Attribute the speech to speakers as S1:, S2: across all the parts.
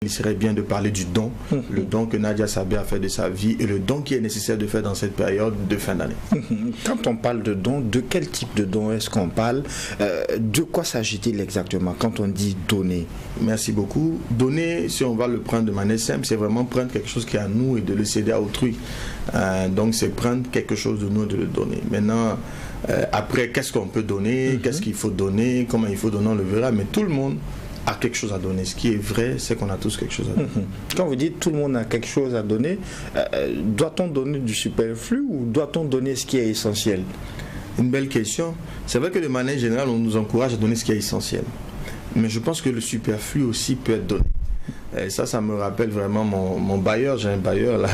S1: il serait bien de parler du don, le don que Nadia Sabet a fait de sa vie et le don qui est nécessaire de faire dans cette période de fin d'année.
S2: Quand on parle de don, de quel type de don est-ce qu'on parle? De quoi s'agit-il exactement quand on dit donner?
S1: Merci beaucoup. Donner, si on va le prendre de manière simple, c'est vraiment prendre quelque chose qui est à nous et de le céder à autrui. Donc c'est prendre quelque chose de nous et de le donner. Maintenant, après, qu'est-ce qu'on peut donner, qu'est-ce qu'il faut donner, comment il faut donner, on le verra, mais tout le monde a quelque chose à donner. Ce qui est vrai, c'est qu'on a tous quelque chose à donner.
S2: Quand vous dites tout le monde a quelque chose à donner, doit-on donner du superflu ou doit-on donner ce qui est essentiel?
S1: Une belle question. C'est vrai que de manière générale, on nous encourage à donner ce qui est essentiel. Mais je pense que le superflu aussi peut être donné. Et ça me rappelle vraiment mon bailleur. J'ai un bailleur là.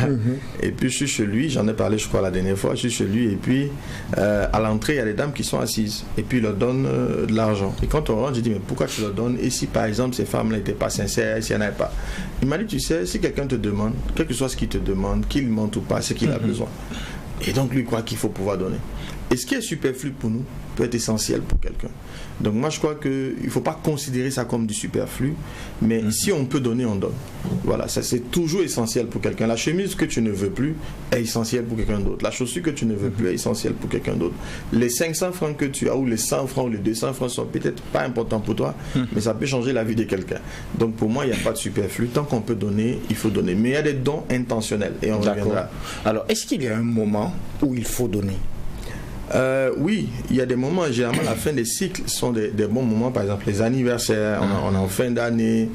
S1: Et puis je suis chez lui, j'en ai parlé je crois la dernière fois, je suis chez lui et puis à l'entrée il y a des dames qui sont assises et puis il leur donne de l'argent. Et quand on rentre, je dis mais pourquoi tu leur donnes? Et si par exemple ces femmes-là n'étaient pas sincères, s'il n'y en avait pas? Il m'a dit tu sais, si quelqu'un te demande, quel que soit ce qu'il te demande, qu'il mente ou pas, c'est qu'il a besoin. Et donc lui croit qu'il faut pouvoir donner. Et ce qui est superflu pour nous peut être essentiel pour quelqu'un. Donc moi je crois qu'il ne faut pas considérer ça comme du superflu, mais si on peut donner, on donne. Voilà, ça c'est toujours essentiel pour quelqu'un. La chemise que tu ne veux plus est essentielle pour quelqu'un d'autre. La chaussure que tu ne veux plus est essentielle pour quelqu'un d'autre. Les 500 francs que tu as ou les 100 francs ou les 200 francs sont peut-être pas importants pour toi, mais ça peut changer la vie de quelqu'un. Donc pour moi il n'y a pas de superflu. Tant qu'on peut donner, il faut donner. Mais il y a des dons intentionnels et on reviendra.
S2: Alors est-ce qu'il y a un moment où il faut donner?
S1: Oui, il y a des moments, généralement la fin des cycles sont des bons moments, par exemple les anniversaires, on est en fin d'année,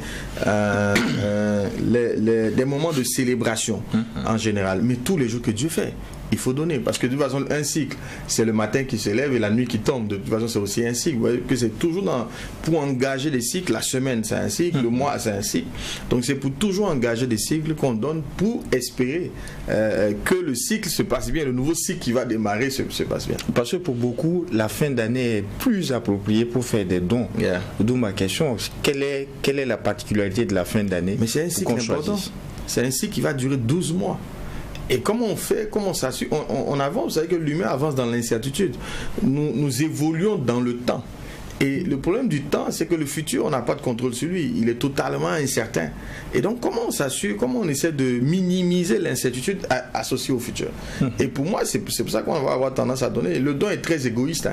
S1: des moments de célébration en général, mais tous les jours que Dieu fait. Il faut donner, parce que de toute façon, un cycle, c'est le matin qui se lève et la nuit qui tombe. De toute façon, c'est aussi un cycle. Vous voyez que c'est toujours pour engager des cycles. La semaine, c'est un cycle. Le mois, c'est un cycle. Donc, c'est pour toujours engager des cycles qu'on donne pour espérer que le cycle se passe bien. Le nouveau cycle qui va démarrer se passe bien.
S2: Parce que pour beaucoup, la fin d'année est plus appropriée pour faire des dons. D'où ma question, quelle est la particularité de la fin d'année?
S1: Mais c'est un cycle important. C'est un cycle qui va durer 12 mois. Et comment on fait, comment ça suit, on avance, vous savez que l'humain avance dans l'incertitude. Nous évoluons dans le temps. Et le problème du temps, c'est que le futur, on n'a pas de contrôle sur lui. Il est totalement incertain. Et donc, comment on s'assure, comment on essaie de minimiser l'incertitude associée au futur? Et pour moi, c'est pour ça qu'on va avoir tendance à donner. Le don est très égoïste.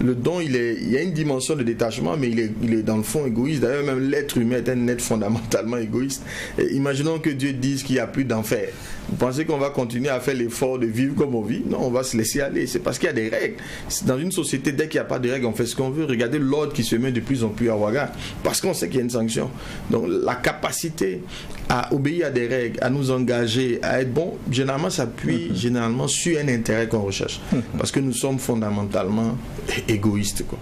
S1: Le don, il y a une dimension de détachement, mais il est dans le fond égoïste. D'ailleurs, même l'être humain est un être fondamentalement égoïste. Et imaginons que Dieu dise qu'il n'y a plus d'enfer. Vous pensez qu'on va continuer à faire l'effort de vivre comme on vit? Non, on va se laisser aller. C'est parce qu'il y a des règles. Dans une société, dès qu'il n'y a pas de règles, on fait ce qu'on veut. Regardez l'ordre qui se met de plus en plus à Ouaga, parce qu'on sait qu'il y a une sanction. Donc la capacité à obéir à des règles, à nous engager, à être bon, généralement ça appuie généralement sur un intérêt qu'on recherche. Parce que nous sommes fondamentalement égoïstes, quoi.